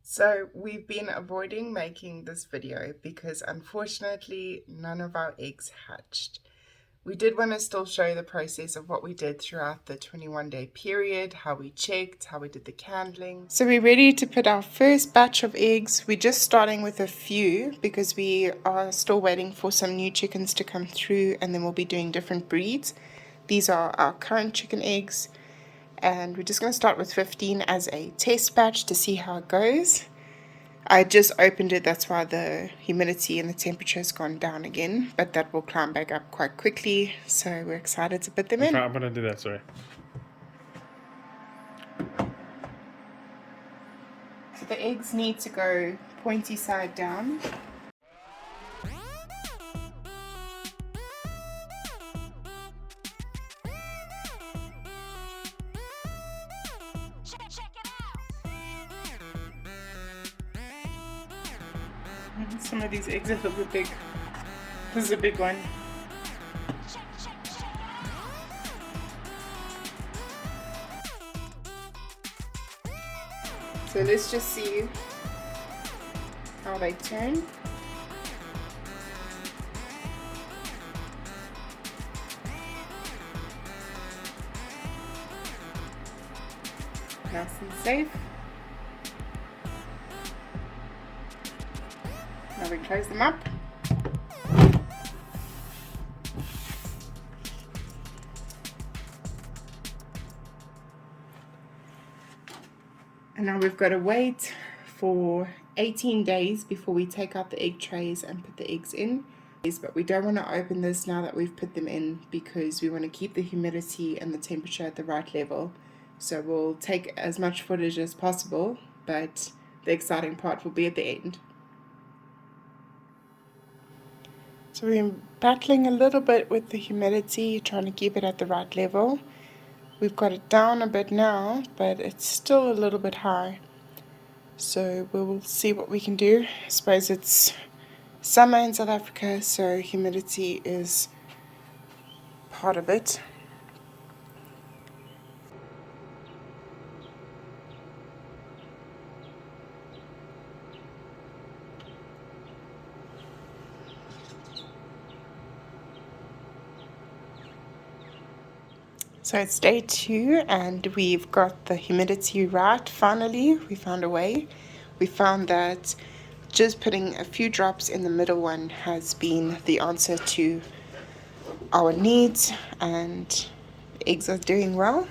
So we've been avoiding making this video because unfortunately none of our eggs hatched. We did want to still show the process of what we did throughout the 21-day period, how we checked, how we did the candling. So we're ready to put our first batch of eggs. We're just starting with a few because we are still waiting for some new chickens to come through, and then we'll be doing different breeds. These are our current chicken eggs. And we're just going to start with 15 as a test batch to see how it goes. I just opened it, that's why the humidity and the temperature has gone down again, but that will climb back up quite quickly, so we're excited to put them in. I'm going to do that, sorry. So the eggs need to go pointy side down. Some of these eggs are a little bit big. This is a big one. So let's just see how they turn. Nice and safe. Now we close them up. And now we've got to wait for 18 days before we take out the egg trays and put the eggs in. But we don't want to open this now that we've put them in because we want to keep the humidity and the temperature at the right level. So we'll take as much footage as possible, but the exciting part will be at the end. So we're battling a little bit with the humidity, trying to keep it at the right level. We've got it down a bit now, but it's still a little bit high. So we'll see what we can do. I suppose it's summer in South Africa, so humidity is part of it. So it's day 2 and we've got the humidity right. Finally, we found a way. We found that just putting a few drops in the middle one has been the answer to our needs, and the eggs are doing well.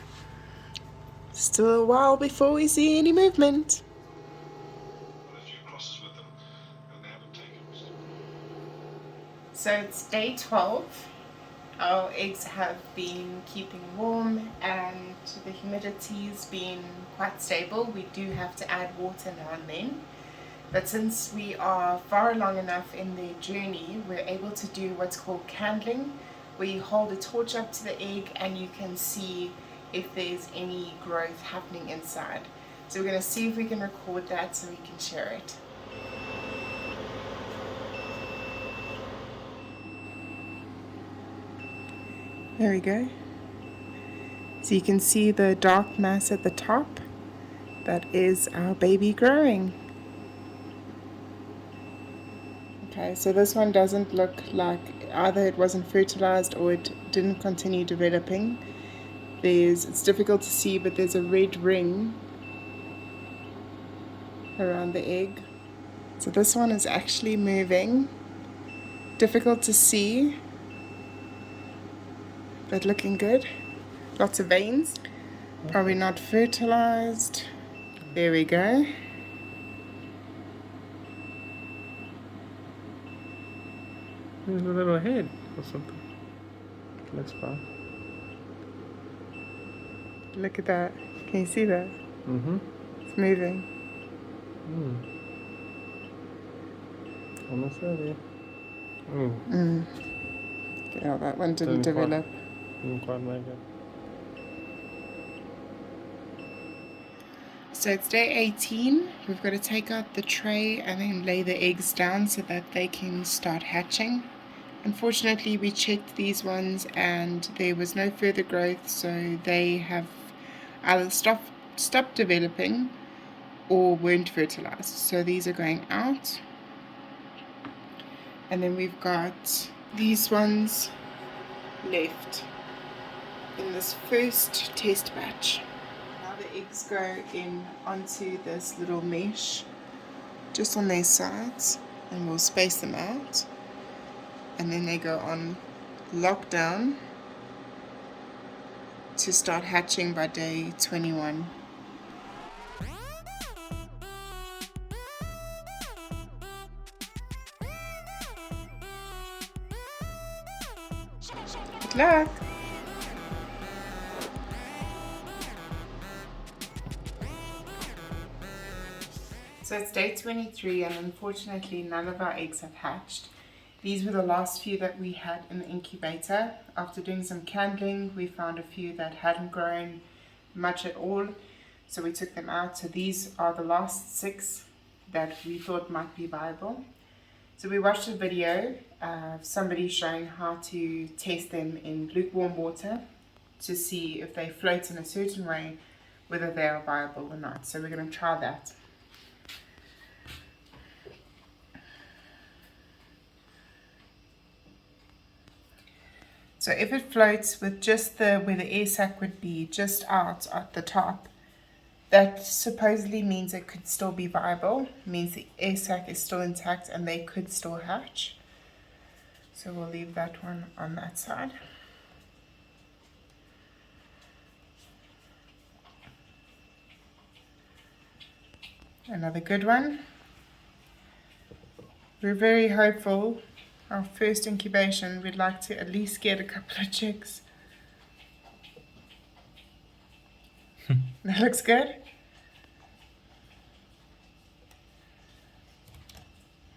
Still a while before we see any movement. So it's day 12. Our eggs have been keeping warm and the humidity's been quite stable. We do have to add water now and then. But since we are far along enough in the journey, we're able to do what's called candling, where you hold a torch up to the egg and you can see if there's any growth happening inside. So we're going to see if we can record that so we can share it. There we go. So you can see the dark mass at the top. That is our baby growing. Okay, so this one doesn't look like either it wasn't fertilized or it didn't continue developing. It's difficult to see, but there's a red ring around the egg. So this one is actually moving. Difficult to see, but looking good. Lots of veins. Probably not fertilized. There we go. There's a little head or something. Looks fine. Look at that. Can you see that? Mm-hmm. It's moving. Almost ready. Yeah, that one didn't develop. Didn't quite make it. So it's day 18. We've got to take out the tray and then lay the eggs down so that they can start hatching. Unfortunately, we checked these ones and there was no further growth, so they have either stopped developing or weren't fertilized. So these are going out. And then we've got these ones left in this first test batch. Now the eggs go in onto this little mesh just on their sides, and we'll space them out, and then they go on lockdown to start hatching by day 21. Good luck! So it's day 23, and unfortunately none of our eggs have hatched. These were the last few that we had in the incubator. After doing some candling, we found a few that hadn't grown much at all, so we took them out. So these are the last 6 that we thought might be viable. So we watched a video of somebody showing how to test them in lukewarm water to see if they float in a certain way, whether they are viable or not. So we're going to try that. So if it floats with just where the air sac would be just out at the top, that supposedly means it could still be viable, means the air sac is still intact and they could still hatch. So we'll leave that one on that side. Another good one. We're very hopeful. Our first incubation, we'd like to at least get a couple of chicks. That looks good.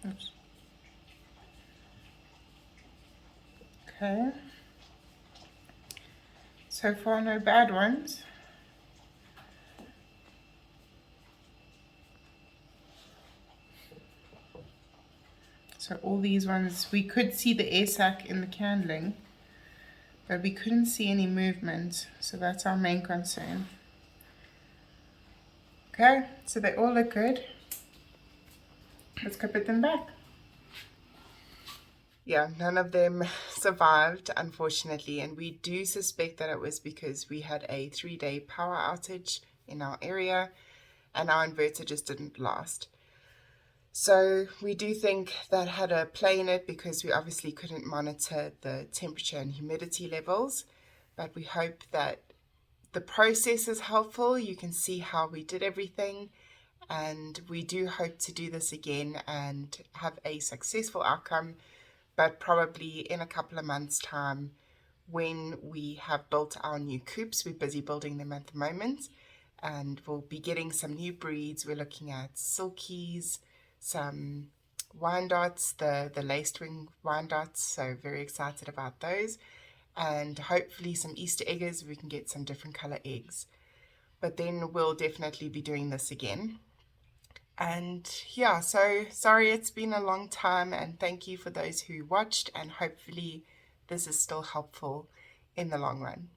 Oops. Okay. So far, no bad ones. So all these ones, we could see the air sac in the candling, but we couldn't see any movement. So that's our main concern. Okay, so they all look good. Let's go put them back. Yeah, none of them survived, unfortunately, and we do suspect that it was because we had a 3-day power outage in our area and our inverter just didn't last. So we do think that had a play in it because we obviously couldn't monitor the temperature and humidity levels, but we hope that the process is helpful. You can see how we did everything, and we do hope to do this again and have a successful outcome, but probably in a couple of months' time when we have built our new coops. We're busy building them at the moment, and we'll be getting some new breeds. We're looking at silkies, some Wyandottes, the laced wing Wyandottes, so very excited about those, and hopefully some Easter eggers. We can get some different color eggs, but then we'll definitely be doing this again. And yeah, so sorry it's been a long time, and thank you for those who watched, and hopefully this is still helpful in the long run.